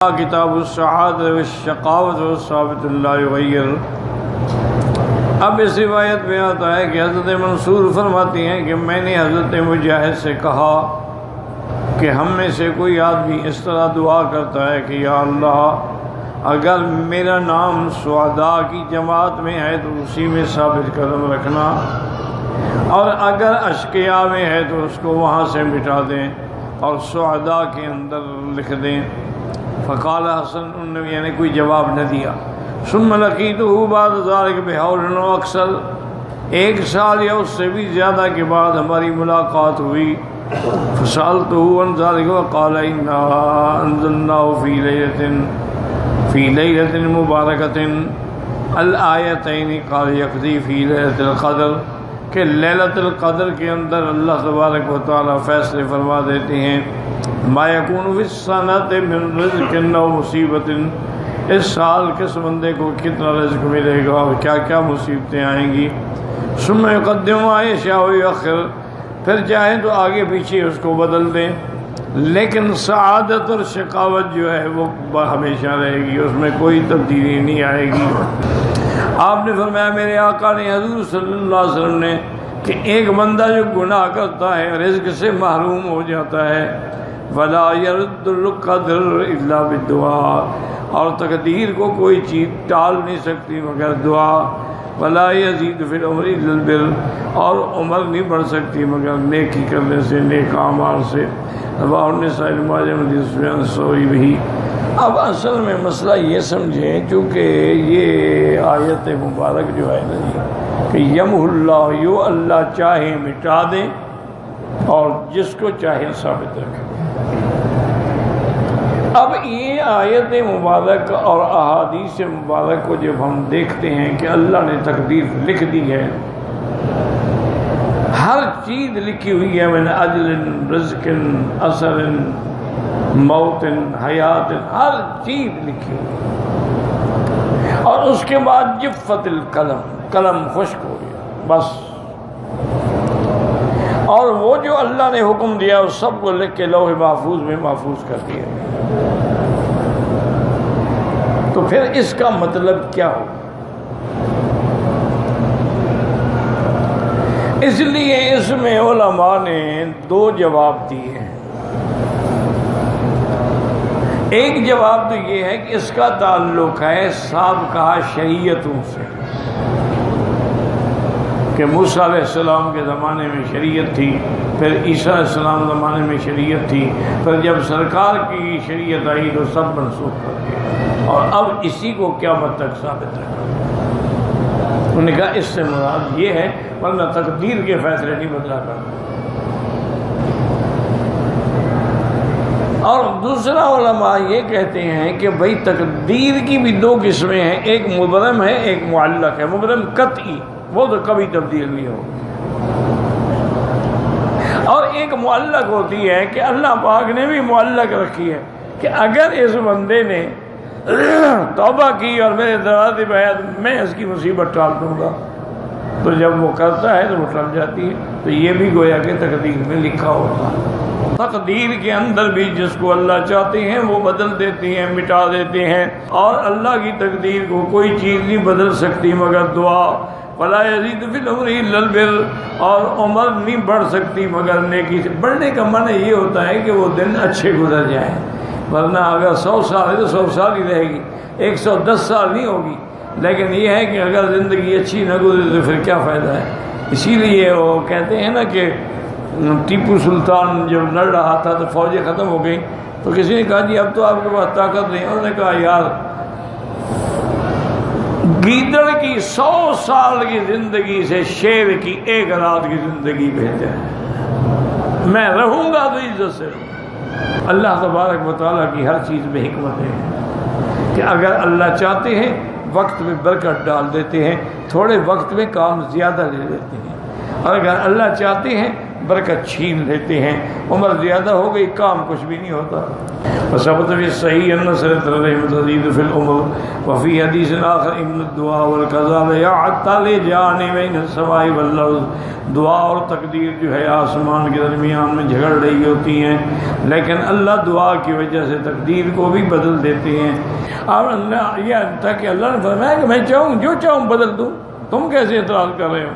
کتاب السعادۃ والشقاوۃ والثابت لا یغیر۔ اب اس روایت میں آتا ہے کہ حضرت منصور فرماتی ہیں کہ میں نے حضرت مجاہد سے کہا کہ ہم میں سے کوئی آدمی اس طرح دعا کرتا ہے کہ یا اللہ اگر میرا نام سعداء کی جماعت میں ہے تو اسی میں ثابت قدم رکھنا، اور اگر اشقیاء میں ہے تو اس کو وہاں سے مٹا دیں اور سعداء کے اندر لکھ دیں۔ فقال حسن، انہوں نے یعنی کوئی جواب نہ دیا۔ ثم لقیتہ بعد ذلک بحول و اکثر، ایک سال یا اس سے بھی زیادہ کے بعد ہماری ملاقات ہوئی۔ فسألتہ عن ذلک وقال انا انزلناہ فی لیلۃ مبارکۃ الآیتین، قال یقضی فی لیلۃ القدر، کہ لیلۃ القدر کے اندر اللہ تبارک و تعالی فیصلے فرما دیتے ہیں۔ ما یکون فی السنۃ من رزق و مصیبت، اس سال کس بندے کو کتنا رزق ملے گا اور کیا کیا مصیبتیں آئیں گی۔ ثم یقدم ما یشاء و یؤخر، پھر چاہیں تو آگے پیچھے اس کو بدل دیں، لیکن سعادت اور شقاوت جو ہے وہ ہمیشہ رہے گی، اس میں کوئی تبدیلی نہیں آئے گی۔ آپ نے فرمایا میرے آقا نے حضور صلی اللہ علیہ وسلم نے کہ ایک بندہ جو گناہ کرتا ہے رزق سے محروم ہو جاتا ہے، ولا يرد القدر الا بالدعاء، اور تقدیر کو کوئی چیز ٹال نہیں سکتی مگر دعا، ولا يزيد في العمر الا البر، اور عمر نہیں بڑھ سکتی مگر نیکی کرنے سے، نیک اعمال سے۔ رواه النسائی ماجہ میں سوئی بھی۔ اب اصل میں مسئلہ یہ سمجھیں، چونکہ یہ آیت مبارک جو ہے نا کہ یمحو اللہ، یو اللہ چاہے مٹا دے اور جس کو چاہے ثابت رکھے۔ اب یہ آیت مبارک اور احادیث مبارک کو جب ہم دیکھتے ہیں کہ اللہ نے تقدیر لکھ دی ہے، ہر چیز لکھی ہوئی ہے، من اجل رزق اثر موت حیات، ہر چیز لکھی ہوئی، اور اس کے بعد جفت القلم، قلم خشک ہو گیا بس، اور وہ جو اللہ نے حکم دیا اس سب کو لکھ کے لوح محفوظ میں محفوظ کر دیا۔ تو پھر اس کا مطلب کیا ہو؟ اس لیے اس میں علماء نے دو جواب دیے ہیں۔ ایک جواب تو یہ ہے کہ اس کا تعلق ہے سابقہ شریعتوں سے، کہ موسیٰ علیہ السلام کے زمانے میں شریعت تھی، پھر عیسیٰ علیہ السلام کے زمانے میں شریعت تھی، پھر جب سرکار کی شریعت آئی تو سب منسوخ کر دیا، اور اب اسی کو قیامت تک ثابت رکھا۔ انہوں نے کہا اس سے مراد یہ ہے، ورنہ تقدیر کے فیصلے نہیں بدلا کرتے۔ اور دوسرا علماء یہ کہتے ہیں کہ بھئی تقدیر کی بھی دو قسمیں ہیں، ایک مبرم ہے ایک معلق ہے۔ مبرم قطعی، وہ تو کبھی تبدیل نہیں ہوگی، اور ایک معلق ہوتی ہے کہ اللہ پاک نے بھی معلق رکھی ہے کہ اگر اس بندے نے توبہ کی اور میرے دروازے پہ آیا تو میں اس کی مصیبت ٹال دوں گا، تو جب وہ کرتا ہے تو وہ ٹل جاتی ہے۔ تو یہ بھی گویا کہ تقدیر میں لکھا ہوتا ہے۔ تقدیر کے اندر بھی جس کو اللہ چاہتے ہیں وہ بدل دیتے ہیں، مٹا دیتے ہیں، اور اللہ کی تقدیر کو کوئی چیز نہیں بدل سکتی مگر دعا۔ ولا یزید فی العمر الا البر، اور عمر نہیں بڑھ سکتی مگر نیکی سے۔ بڑھنے کا معنی یہ ہوتا ہے کہ وہ دن اچھے گزر جائیں، ورنہ اگر 100 سال ہے تو 100 سال ہی رہے گی، 110 سال نہیں ہوگی۔ لیکن یہ ہے کہ اگر زندگی اچھی نہ گزرے تو پھر کیا فائدہ ہے۔ اسی لیے وہ کہتے ہیں نا کہ ٹیپو سلطان جب لڑ رہا تھا تو فوجیں ختم ہو گئی، تو کسی نے کہا جی اب تو آپ کے پاس طاقت نہیں۔ انہوں نے کہا یار گیدڑ کی 100 سال کی زندگی سے شیر کی 1 رات کی زندگی بہتر ہے، میں رہوں گا تو عزت سے رہوں۔ اللہ تبارک و تعالیٰ کی ہر چیز میں حکمت ہے کہ اگر اللہ چاہتے ہیں وقت میں برکت ڈال دیتے ہیں، تھوڑے وقت میں کام زیادہ لے لیتے ہیں، اور اگر اللہ چاہتے ہیں برکت چھین لیتے ہیں، عمر زیادہ ہو گئی کام کچھ بھی نہیں ہوتا۔ وثبت في الصحيح أن صلة الرحم تزيد في العمر وفي حديث آخر إن الدعاء والقضاء يعتلجان بين السماء والأرض دعا اور تقدیر جو ہے آسمان کے درمیان میں جھگڑ رہی ہوتی ہیں، لیکن اللہ دعا کی وجہ سے تقدیر کو بھی بدل دیتے ہیں۔ اور اللہ یہ تھا کہ اللہ نے فرمایا کہ میں چاہوں جو چاہوں بدل دوں، تم کیسے اعتراض کر رہے ہو؟